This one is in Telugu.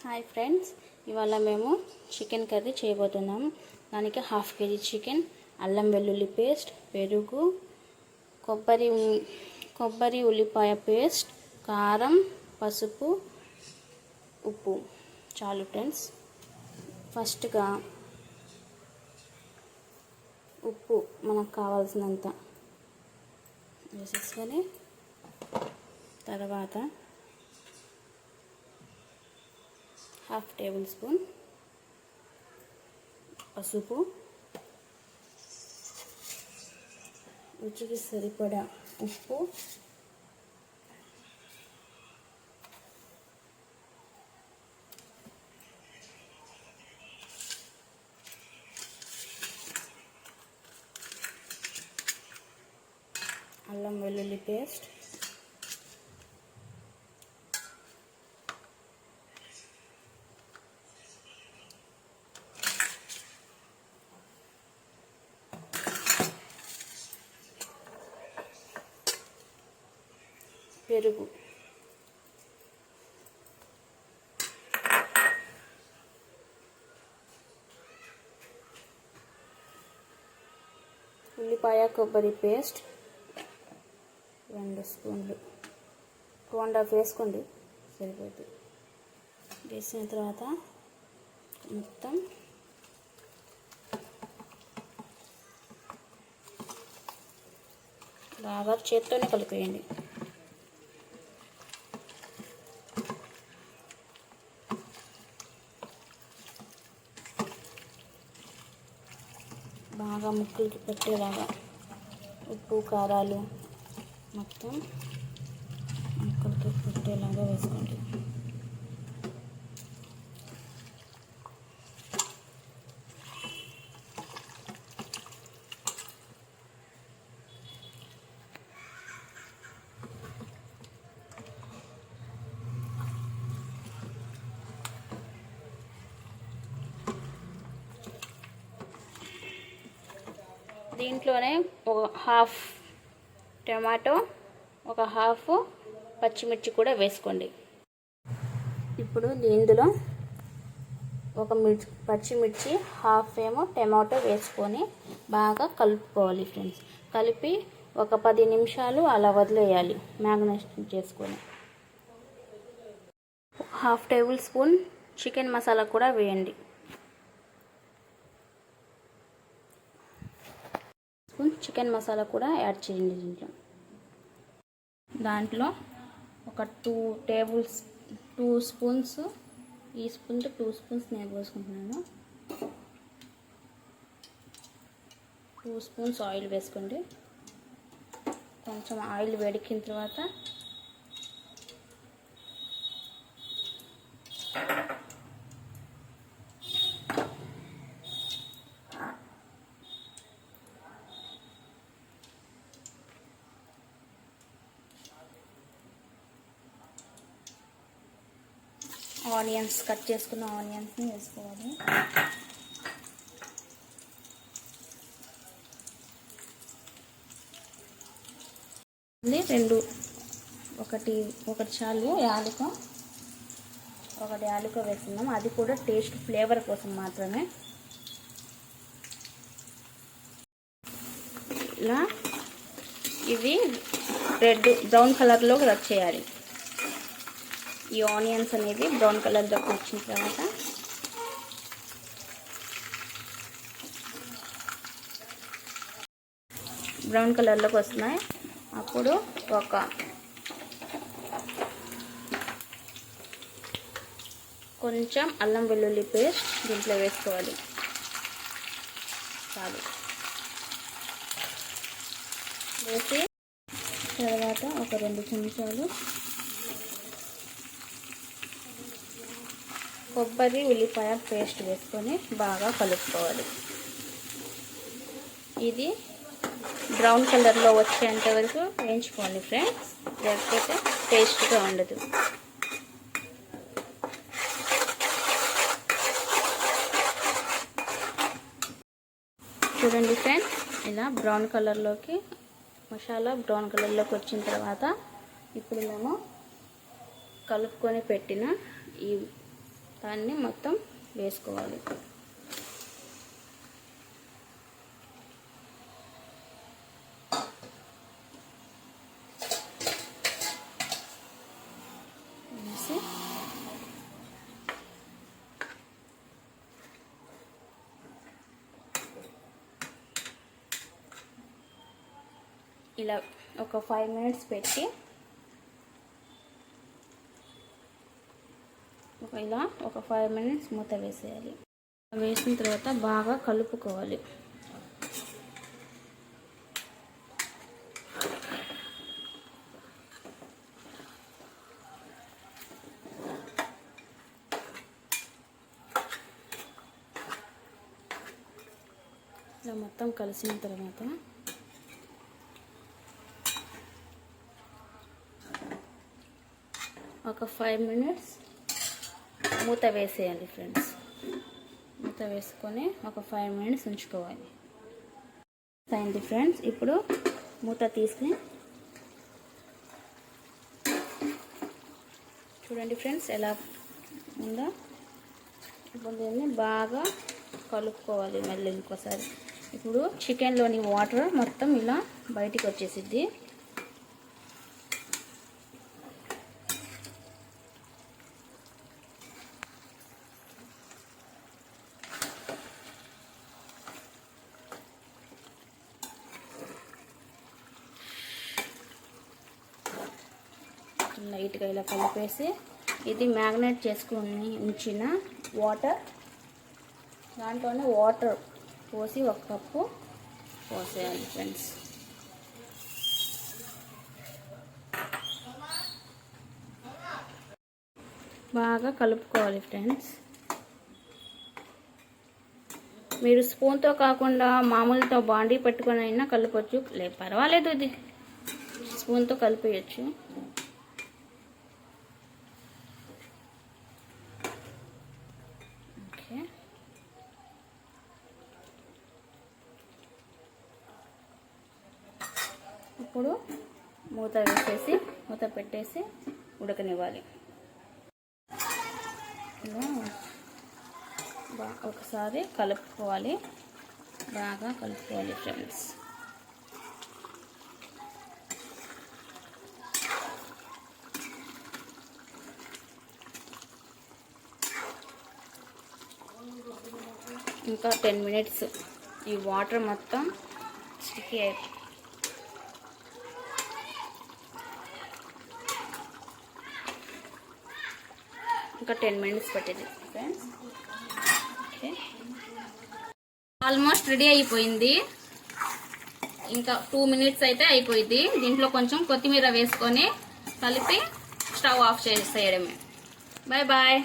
హాయ్ ఫ్రెండ్స్, ఇవాళ మేము చికెన్ కర్రీ చేయబోతున్నాం. దానికి 1/2 kg చికెన్, అల్లం వెల్లుల్లి పేస్ట్, పెరుగు, కొబ్బరి ఉల్లిపాయ పేస్ట్, కారం, పసుపు, ఉప్పు చాలు ఫ్రెండ్స్. ఫస్ట్గా ఉప్పు మనకు కావాల్సినంత వేసేసుకొని తర్వాత 1/2 టేబుల్ స్పూన్ పసుపు, రుచికి సరిపడా ఉప్పు, అల్లం వెల్లుల్లి పేస్ట్, పెరుగు, ఉల్లిపాయ కొబ్బరి పేస్ట్ 2 స్పూన్లు, 2.5 వేసుకోండి సరిపోతుంది. వేసిన తర్వాత మొత్తం బాగా చేత్తోనే కలిపేయండి. బాగా ముక్కలకి పెట్టేలాగా ఉప్పు కారాలు మొత్తం ముక్కలకి పెట్టేలాగా వేసుకోండి. దీంట్లోనే ఒక 1/2 టమాటో, ఒక 1/2 పచ్చిమిర్చి కూడా వేసుకోండి. ఇప్పుడు ఇందులో ఒక పచ్చిమిర్చి 1/2 ఏమో టమాటో వేసుకొని బాగా కలుపుకోవాలి ఫ్రెండ్స్. కలిపి ఒక 10 నిమిషాలు అలా వదిలేయాలి మ్యాగ్నేషన్ చేసుకొని. 1/2 టేబుల్ స్పూన్ చికెన్ మసాలా కూడా వేయండి. చికెన్ మసాలా కూడా యాడ్ చేయండి. దాంట్లో ఒక 2 స్పూన్స్, ఈ స్పూన్తో 2 స్పూన్స్ నేను వేసుకుంటున్నాను. 2 స్పూన్స్ ఆయిల్ వేసుకోండి. కొంచెం ఆయిల్ వేడికిన తర్వాత ఆనియన్స్, కట్ చేసుకున్న ఆనియన్స్ని వేసుకోవాలి. ఒకటి చాలు యాలుక, ఒకటి యాలుక వేస్తున్నాం. అది కూడా టేస్ట్ ఫ్లేవర్ కోసం మాత్రమే. ఇలా ఇవి బ్రౌన్ కలర్లోకి వచ్చేయాలి. ఈ ఆనియన్స్ అనేది బ్రౌన్ కలర్లోకి వచ్చిన తర్వాత బ్రౌన్ కలర్లోకి వస్తున్నాయి. అప్పుడు కొంచెం అల్లం వెల్లుల్లి పేస్ట్ దీంట్లో వేసుకోవాలి. చాలు. వేసి తర్వాత ఒక 2 చెంచాలు కొబ్బరి ఉల్లిపాయ పేస్ట్ వేసుకొని బాగా కలుపుకోవాలి. ఇది బ్రౌన్ కలర్లో వచ్చేంత వరకు వేయించుకోవాలి ఫ్రెండ్స్, లేకపోతే టేస్ట్గా ఉండదు. చూడండి ఫ్రెండ్స్, ఇలా మసాలా బ్రౌన్ కలర్లోకి వచ్చిన తర్వాత ఇప్పుడు మేము కలుపుకొని పెట్టిన ఈ దాన్ని మొత్తం వేసుకోవాలి. వేసి ఇలా ఒక 5 minutes పెట్టి ఇలా ఒక 5 minutes మూత వేసేయాలి. వేసిన తర్వాత బాగా కలుపుకోవాలి. ఇలా మొత్తం కలిసిన తర్వాత ఒక 5 minutes మూత వేసేయాలి ఫ్రెండ్స్. మూత వేసుకొని ఒక 5 minutes ఉంచుకోవాలి. అయింది ఫ్రెండ్స్. ఇప్పుడు మూత తీసుకుని చూడండి ఫ్రెండ్స్ ఎలా ఉందో. ఇప్పుడు దీన్ని బాగా కలుపుకోవాలి మళ్ళీ ఇంకోసారి. ఇప్పుడు చికెన్లోని వాటర్ మొత్తం ఇలా బయటికి వచ్చేసిద్ది. లైట్గా ఇలా కలిపేసి ఇది మ్యాగ్నేట్ చేసుకుని ఉంచిన వాటర్, దాంట్లోనే వాటర్ పోసి 1 కప్పు పోసేయాలి ఫ్రెండ్స్. బాగా కలుపుకోవాలి ఫ్రెండ్స్. మీరు స్పూన్తో కాకుండా మామూలుతో బాండీ పెట్టుకొని అయినా కలపచ్చు, పర్వాలేదు, ఇది స్పూన్తో కలిపేయచ్చు. ఇప్పుడు మూత వేసేసి మూత పెట్టేసి ఉడకనివ్వాలి. ఇలా ఒకసారి కలుపుకోవాలి, బాగా కలుపుకోవాలి ఫ్రెండ్స్. ఇంకా 10 minutes ఈ వాటర్ మొత్తం స్టిక్కీ అయిపోయి ఇంకా 10 minutes పట్టింది ఫ్రెండ్స్. ఓకే, ఆల్మోస్ట్ రెడీ అయిపోయింది. ఇంకా 2 minutes అయితే అయిపోయింది. దీంట్లో కొంచెం కొత్తిమీర వేసుకొని కలిపి స్టవ్ ఆఫ్ చేసేయడమే. Bye bye.